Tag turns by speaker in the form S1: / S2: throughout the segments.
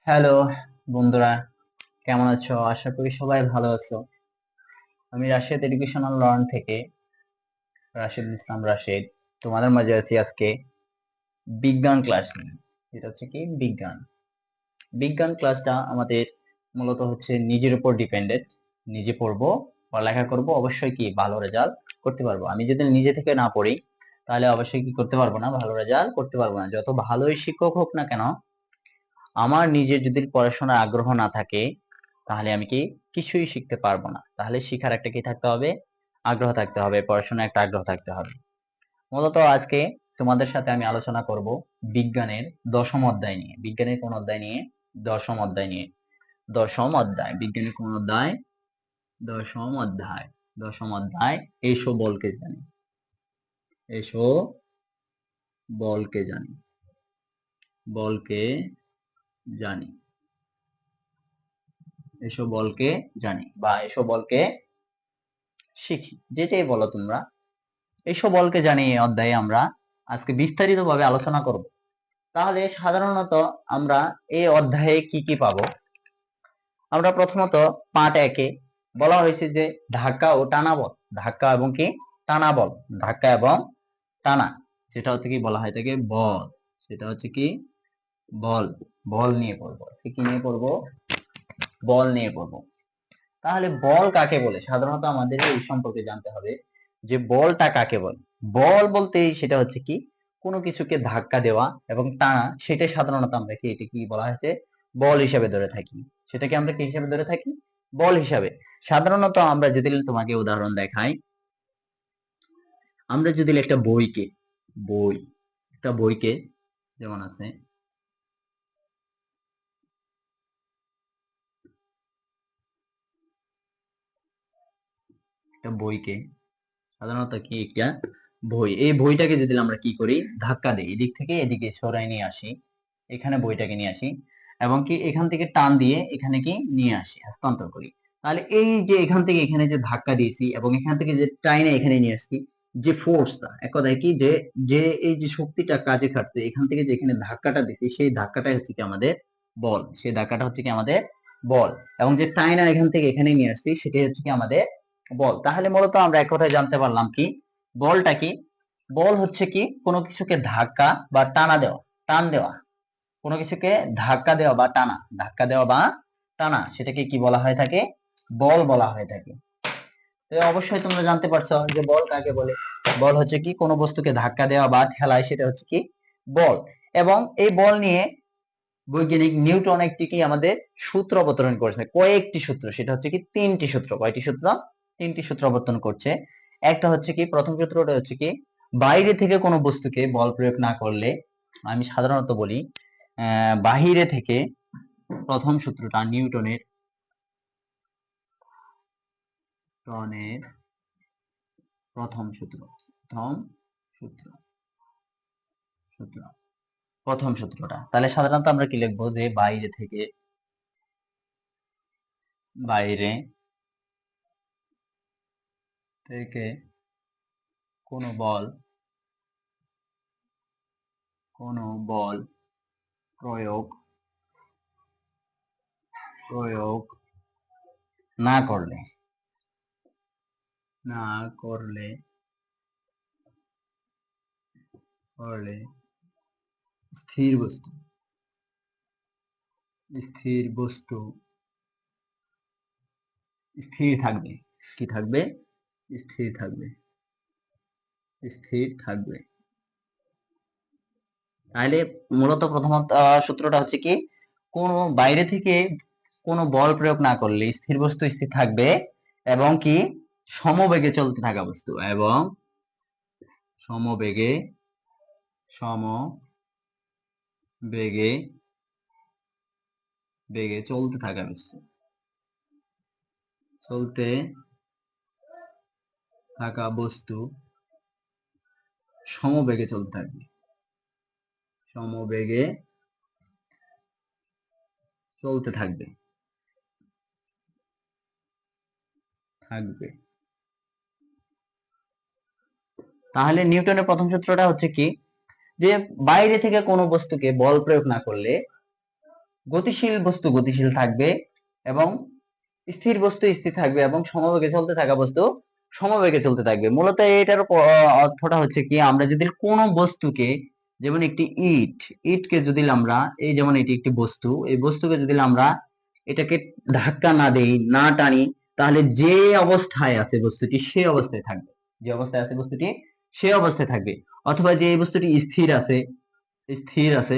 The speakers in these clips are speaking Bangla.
S1: হ্যালো বন্ধুরা, কেমন আছো? আশা করি সবাই ভালো আছো। আমি রাশিয়াতে এডুকেশনাল লার্ন থেকে রাশিদ ইসলাম রাশিদ তোমাদের মাঝে আছি আজকে বিজ্ঞান ক্লাস নিয়ে। এটা হচ্ছে কি বিজ্ঞান বিজ্ঞান ক্লাসটা আমাদের মূলত হচ্ছে নিজের উপর ডিপেন্ডেন্ট। নিজে পড়বো, পড়ালেখা করব, অবশ্যই কি ভালো রেজাল্ট করতে পারবো। আমি যদি নিজে থেকে না পড়ি তাহলে অবশ্যই কি করতে পারবো না, ভালো রেজাল্ট করতে পারবো না। যত ভালোই শিক্ষক হোক না কেন, আমার নিজের যদি পড়াশোনার আগ্রহ না থাকে তাহলে আমি কি কিছুই শিখতে পারবো না। তাহলে শিখার একটা কি থাকতে হবে, আগ্রহ থাকতে হবে, পড়াশোনার একটা আগ্রহ থাকতে হবে। মূলত আজকে তোমাদের সাথে আমি আলোচনা করব বিজ্ঞানের দশম অধ্যায় নিয়ে। বিজ্ঞানের কোন অধ্যায় নিয়ে? দশম অধ্যায় নিয়ে। দশম অধ্যায়, বিজ্ঞানের কোন অধ্যায়? দশম অধ্যায়। দশম অধ্যায়, এসো বলকে জানি। এসো বলকে জানি। বলকে জানি। এসো বলকে জানি বা এসো বলকে শিখি, যেটাই বলো তোমরা। এসব বলকে জানি এই অধ্যায়ে আমরা আজকে বিস্তারিতভাবে আলোচনা করব। তাহলে সাধারণত আমরা এই অধ্যায়ে কি কি পাবো? আমরা প্রথমত পার্ট একে বলা হয়েছে যে ধাক্কা ও টানা বল। ধাক্কা এবং কি টানা বল। ধাক্কা এবং টানা, সেটা হচ্ছে কি বলা হয় থাকে বল। সেটা হচ্ছে কি বল। বল নিয়ে পড়বো। কি নিয়ে পড়বো? বল নিয়ে পড়বো। তাহলে বল কাকে বলে? সাধারণত আমাদের এই সম্পর্কে জানতে হবে যে বলটা কাকে বলে। বল বলতে সেটা হচ্ছে কি কোনো কিছুকে ধাক্কা দেওয়া এবং টানা, সেটা সাধারণত আমরা কি এটা কি বলা হয়েছে বল হিসাবে ধরে থাকি। সেটাকে আমরা কি হিসাবে ধরে থাকি? বল হিসাবে। সাধারণত আমরা যদি তোমাকে উদাহরণ দেখাই, আমরা যদি একটা বইকে বই একটা বইকে যেমন আছে একটা বইকে, সাধারণত কি একটা বই, এই বইটাকে যদি আমরা কি করি ধাক্কা দিই, এদিক থেকে এদিকে সরাই নিয়ে আসি, এখানে বইটাকে নিয়ে আসি এবং কি এখান থেকে টান দিয়ে এখানে কি নিয়ে আসি, হস্তান্তর করি। তাহলে এই যে এখান থেকে এখানে যে ধাক্কা দিয়েছি এবং এখান থেকে যে টাইনে এখানে নিয়ে আসছি, যে ফোর্সটা, এক কথায় কি যে যে এই যে শক্তিটা কাজে খাটছে, এখান থেকে যে এখানে ধাক্কাটা দিচ্ছি সেই ধাক্কাটাই হচ্ছে কি আমাদের বল। সেই ধাক্কাটা হচ্ছে কি আমাদের বল। এবং যে টাইনা এখান থেকে এখানে নিয়ে আসছি সেটাই হচ্ছে কি আমাদের বল। তাহলে মূলত আমরা এক কথায় জানতে পারলাম কি বলটা কি। বল হচ্ছে কি কোনো কিছুকে ধাক্কা বা টানা দেওয়া, টান দেওয়া। কোনো কিছুকে ধাক্কা দেওয়া বা টানা, ধাক্কা দেওয়া বা টানা, সেটাকে কি বলা হয়ে থাকে? বল বলা হয়ে থাকে। তো অবশ্যই তোমরা জানতে পারছো যে বল কাকে বলে। বল হচ্ছে কি কোনো বস্তুকে ধাক্কা দেওয়া বা ঠেলায়, সেটা হচ্ছে কি বল। এবং এই বল নিয়ে বৈজ্ঞানিক নিউটন একটি কি আমাদের সূত্র অবতরণ করেছে, কয়েকটি সূত্র, সেটা হচ্ছে কি তিনটি সূত্র। কয়টি সূত্র? তিনটি সূত্র অবতরণ করছে। একটা হচ্ছে কি প্রথম সূত্রটা হচ্ছে কি বাইরে থেকে কোনো বস্তুকে বল প্রয়োগ না করলে, আমি সাধারণত বলি বাহিরে থেকে, প্রথম সূত্রটা নিউটনের টনের প্রথম সূত্র। প্রথম সূত্র সূত্র প্রথম সূত্রটা, তাহলে সাধারণত আমরা কি লিখবো যে বাইরে থেকে, বাইরে থেকে কোনো বল, কোনো বল প্রয়োগ প্রয়োগ না করলে, না করলে করলে স্থির বস্তু, স্থির বস্তু স্থির থাকবে। কি থাকবে? স্থির থাকবে। স্থির থাকবে। তাহলে মূলত প্রথম সূত্রটা হচ্ছে কি কোন বাইরে থেকে কোনো বল প্রয়োগ না করলে স্থির বস্তু স্থির থাকবে এবং কি সমবেগে চলতে থাকা বস্তু, এবং সমবেগে সমবেগে বেগে চলতে থাকা বস্তু, চলতে থাকা বস্তু সমবেগে চলতে থাকবে। সমবেগে চলতে থাকবে। থাকবে। তাহলে নিউটনের প্রথম সূত্রটা হচ্ছে কি যে বাইরে থেকে কোনো বস্তুকে বল প্রয়োগ না করলে গতিশীল বস্তু গতিশীল থাকবে এবং স্থির বস্তু স্থির থাকবে এবং সমবেগে চলতে থাকা বস্তু সমবেগে চলতে থাকবে। মূলত এটার অর্থটা হচ্ছে কি, আমরা যদি কোনো বস্তুকে, যেমন একটি ইটকে যদি আমরা, এই যেমন এটি একটি বস্তু, এই বস্তুকে যদি আমরা এটাকে ধাক্কা না দেই, না টানি, তাহলে যে অবস্থায় আছে বস্তুটি সে অবস্থায় থাকবে, যে অবস্থায় আছে বস্তুটি সে অবস্থায় থাকবে। অথবা যে এই বস্তুটি স্থির আছে, স্থির আছে,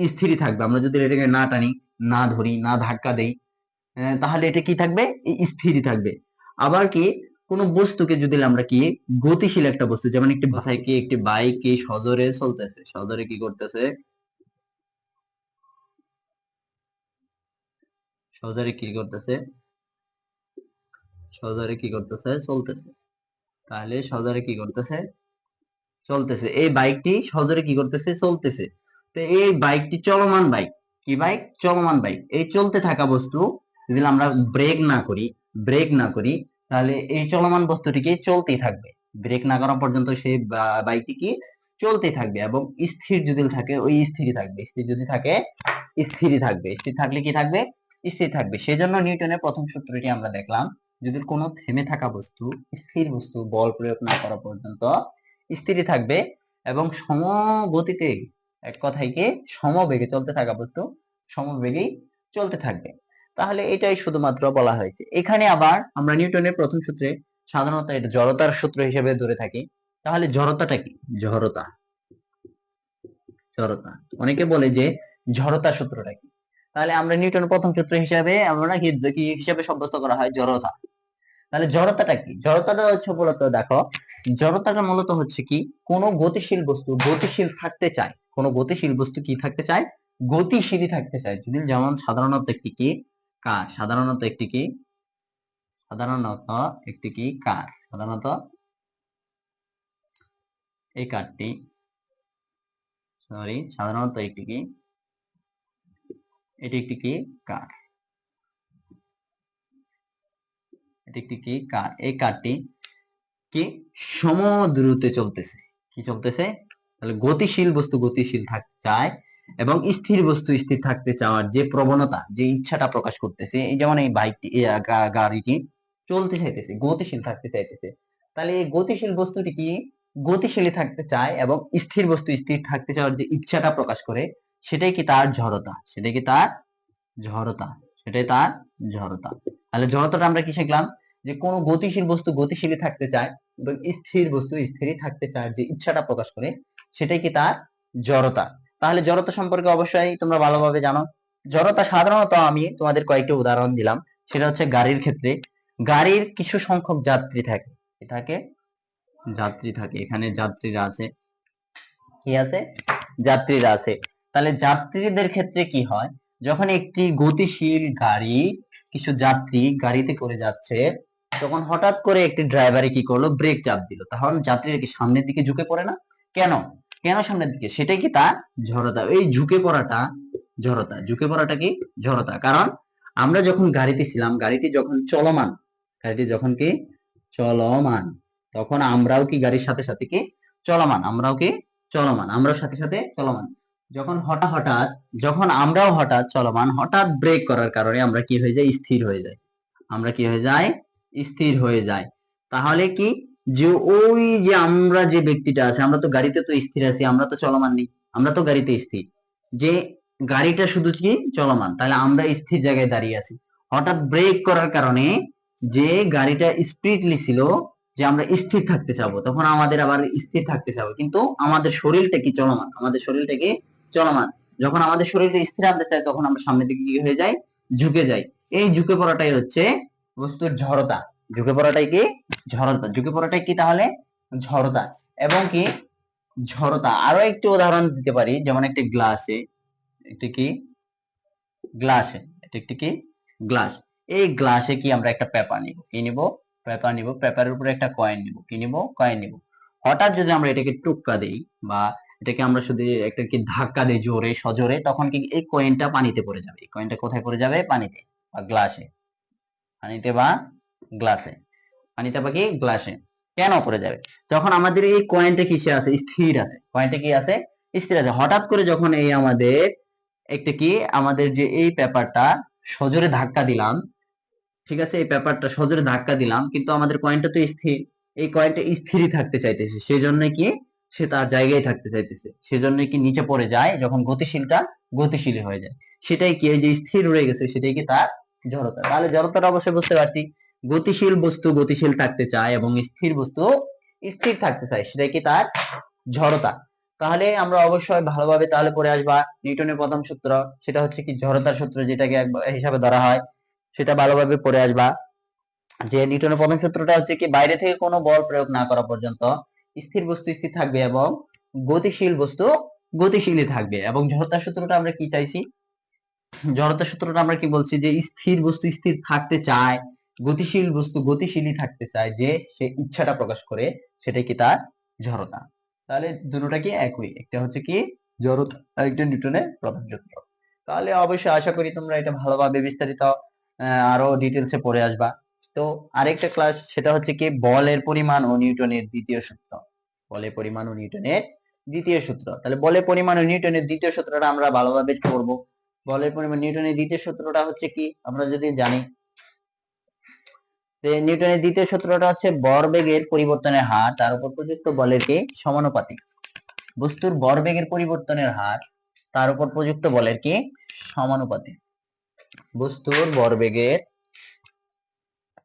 S1: এই স্থিরই থাকবে। আমরা যদি এটাকে না টানি, না ধরি, না ধাক্কা দেই, তাহলে এটা কি থাকবে, স্থিরই থাকবে। আবার কি, কোন বস্তুকে যদি আমরা কি গতিশীল একটা বস্তু, যেমন একটি মাথায় কি একটি বাইক কি সজোরে চলতেছে, সজোরে কি করতেছে, সজোরে কি করতেছে, সজোরে কি করতেছে, চলতেছে। তাহলে সজোরে কি করতেছে, চলতেছে। এই বাইকটি সজোরে কি করতেছে, চলতেছে। তো এই বাইকটি চলমান বাইক, কি বাইক, চলমান বাইক। এই চলতে থাকা বস্তু যদি আমরা ব্রেক না করি, ব্রেক না করি, তাহলে এই চলমান বস্তুটিকে চলতেই থাকবে। ব্রেক না করা পর্যন্ত সেই বাইকটি কি চলতেই থাকবে। এবং স্থির যদি থাকে, ওই স্থিরই থাকবে। স্থির যদি থাকে, স্থিরই থাকবে। স্থির থাকলে কি থাকবে, স্থির থাকবে। সেজন্য নিউটনের প্রথম সূত্রটি আমরা দেখলাম, যদি কোনো থেমে থাকা বস্তু, স্থির বস্তু বল প্রয়োগ না করা পর্যন্ত স্থিরই থাকবে এবং সমগতিতে, এক কথায় কি সমবেগে চলতে থাকা বস্তু সমবেগেই চলতে থাকবে। তাহলে এটাই শুধুমাত্র বলা হয়েছে। এখানে আবার আমরা নিউটনের প্রথম সূত্রে সাধারণত এটা জড়তার সূত্র হিসেবে ধরে থাকি। তাহলে জড়তাটা কি, জড়তা, জড়তা অনেকে বলে যে জড়তা সূত্রটা কি। তাহলে আমরা নিউটনের প্রথম সূত্র হিসাবে আমরা কি হিসাবে সাব্যস্ত করা হয়, জড়তা। তাহলে জড়তাটা কি, জড়তাটা হচ্ছে মূলত, দেখো জড়তাটা মূলত হচ্ছে কি, কোন গতিশীল বস্তু গতিশীল থাকতে চায়, কোন গতিশীল বস্তু কি থাকতে চায়, গতিশীলই থাকতে চায়। যদি যেমন সাধারণত একটি কি কার, সাধারণত একটি কি, সাধারণত একটি কি কার, সাধারণত এই কারটি, সাধারণত একটি কি, এটি একটি কি কার, এটি একটি কি কার। এই কারটি কি সমদ্রুতে চলতেছে, কি চলতেছে, তাহলে গতিশীল বস্তু গতিশীল থাকতে চায় এবং স্থির বস্তু স্থির থাকতে চাওয়ার যে প্রবণতা, যে ইচ্ছাটা প্রকাশ করতেছে, এই যেমন এই বাইকটি, গাড়িটি চলতে চাইতেছে, গতিশীল থাকতে চাইতেছে। তাহলে এই গতিশীল বস্তুটি কি গতিশীলই থাকতে চায় এবং স্থির বস্তু স্থির থাকতে চাওয়ার যে ইচ্ছাটা প্রকাশ করে, সেটাই কি তার জড়তা, সেটাই কি তার জড়তা, সেটাই তার জড়তা। তাহলে জড়তাটা আমরা কি শিখলাম, যে কোন গতিশীল বস্তু গতিশীলই থাকতে চায় এবং স্থির বস্তু স্থিরই থাকতে চায় যে ইচ্ছাটা প্রকাশ করে, সেটাই কি তার জড়তা। তাহলে জড়তা সম্পর্কে অবশ্যই তোমরা ভালোভাবে জানো। জড়তা সাধারণত আমি তোমাদের কয়েকটি উদাহরণ দিলাম। সেটা হচ্ছে গাড়ির ক্ষেত্রে, গাড়ির কিছু সংখ্যক যাত্রী থাকে, কি থাকে, যাত্রী থাকে। এখানে যাত্রীরা আছে, কি আছে, যাত্রীরা আছে। তাহলে যাত্রীদের ক্ষেত্রে কি হয়, যখন একটি গতিশীল গাড়ি কিছু যাত্রী গাড়িতে করে যাচ্ছে, তখন হঠাৎ করে একটি ড্রাইভারে কি করলো, ব্রেক চাপ দিল, তখন যাত্রীরা কি সামনের দিকে ঝুঁকে পড়ে না, কেন, কেন সামনের দিকে, সেটাই কি তার জড়তা। এই ঝুঁকে পড়াটা জড়তা, ঝুঁকে পড়াটা কি জড়তা। কারণ আমরা যখন গাড়িতে ছিলাম, গাড়িটি যখন চলমান, গাড়িটি যখন কি চলমান, তখন আমরাও কি গাড়ির সাথে সাথে কি চলমান, আমরাও কি চলমান, আমরাও সাথে সাথে চলমান। যখন হঠাৎ যখন আমরাও হঠাৎ চলমান, হঠাৎ ব্রেক করার কারণে আমরা কি হয়ে যাই, স্থির হয়ে যাই, আমরা কি হয়ে যাই, স্থির হয়ে যাই। তাহলে কি, যে ওই যে আমরা যে ব্যক্তিটা আছে, আমরা তো গাড়িতে তো স্থির আছি, আমরা তো চলমান নেই, আমরা তো গাড়িতে স্থির, যে গাড়িটা শুধু কি চলমান, তাহলে আমরা স্থির জায়গায় দাঁড়িয়ে আছি। হঠাৎ ব্রেক করার কারণে যে গাড়িটা স্পিডলি ছিল, যে আমরা স্থির থাকতে চাবো, তখন আমাদের আবার স্থির থাকতে চাবো, কিন্তু আমাদের শরীরটা কি চলমান, আমাদের শরীরটা কি চলমান। যখন আমাদের শরীরটা স্থির আনতে চাই, তখন আমরা সামনের দিকে কি হয়ে যাই, ঝুঁকে যাই। এই ঝুঁকে পড়াটাই হচ্ছে বস্তুর জড়তা। ঝুঁকে পড়াটাই কি জড়তা, ঝুঁকে পড়াটাই কি তাহলে জড়তা। এবং কি জড়তা আরো একটি উদাহরণ দিতে পারি, যেমন একটি গ্লাসে, একটি কি গ্লাসে, এটা একটি কি গ্লাস। এই গ্লাসে কি আমরা একটা পেপার নিব, কি নিব, পেপার নিব, পেপারের উপরে একটা কয়েন নিব, কি নিব, কয়েন নিব। হঠাৎ যদি আমরা এটাকে টুক্কা দেই বা এটাকে আমরা শুধু একটা কি ধাক্কা দেই জোরে সজোরে, তখন কি এই কয়েনটা পানিতে পড়ে যাবে। এই কয়েনটা কোথায় পড়ে যাবে, পানিতে বা গ্লাসে, পানিতে বা গ্লাসে, পানিতে বা কি গ্লাসে। কেন পড়ে যাবে, যখন আমাদের এই কয়েনটা কিসে আছে, স্থির আছে, কয়েনটা কি আছে, স্থির আছে। হঠাৎ করে যখন এই আমাদের একটা কি আমাদের যে এই পেপারটা সজোরে ধাক্কা দিলাম, ঠিক আছে, এই পেপারটা সজোরে ধাক্কা দিলাম, কিন্তু আমাদের কয়েনটা তো স্থির, এই কয়েনটা স্থিরই থাকতে চাইতেছে, সেজন্য কি সে তার জায়গায় থাকতে চাইতেছে, সেজন্য কি নিচে পড়ে যায়, যখন গতিশীলটা গতিশীল হয়ে যায়, সেটাই কি এই যে স্থির রয়ে গেছে সেটাই কি তার জড়তা। তাহলে জড়তাটা অবশ্যই বুঝতে পারছি, গতিশীল বস্তু গতিশীল থাকতে চায় এবং স্থির বস্তু স্থির থাকতে চায়, সেটাই কি তার জড়তা। তাহলে আমরা অবশ্যই ভালোভাবে তাহলে পড়ে আসবা নিউটনের প্রথম সূত্র, সেটা হচ্ছে কি জড়তার সূত্র, যেটাকে হিসাবে ধরা হয়, সেটা ভালোভাবে পড়ে আসবা। যে নিউটনের প্রথম সূত্রটা হচ্ছে কি বাইরে থেকে কোনো বল প্রয়োগ না করা পর্যন্ত স্থির বস্তু স্থির থাকবে এবং গতিশীল বস্তু গতিশীলই থাকবে। এবং জড়তার সূত্রটা আমরা কি চাইছি, জড়তার সূত্রটা আমরা কি বলছি, যে স্থির বস্তু স্থির থাকতে চায়, গতিশীল বস্তু গতিশীলই থাকতে চায়, যে সে ইচ্ছাটা প্রকাশ করে, সেটাই কি তার জড়তা। তাহলে দুটোটা কি একই, একটা হচ্ছে কি জড়তা, আরেকটা নিউটনের প্রথম সূত্র। তাহলে অবশ্যই আশা করি তোমরা এটা ভালোভাবে বিস্তারিত আরো ডিটেলসে পড়ে আসবা। তো আরেকটা ক্লাস, সেটা হচ্ছে কি বলের পরিমাণ ও নিউটনের দ্বিতীয় সূত্র, বলের পরিমাণ ও নিউটনের দ্বিতীয় সূত্র। তাহলে বলের পরিমাণ ও নিউটনের দ্বিতীয় সূত্রটা আমরা ভালোভাবে পড়বো। বলের পরিমাণ নিউটনের দ্বিতীয় সূত্রটা হচ্ছে কি আমরা যদি জানি, যে নিউটনের দ্বিতীয় সূত্রটা হচ্ছে ভরবেগের পরিবর্তনের হার তার উপর প্রযুক্ত বলের কি সমানুপাতিক। বস্তুর ভরবেগের পরিবর্তনের হার তার উপর প্রযুক্ত বলের কি সমানুপাতিক। বস্তুর ভরবেগের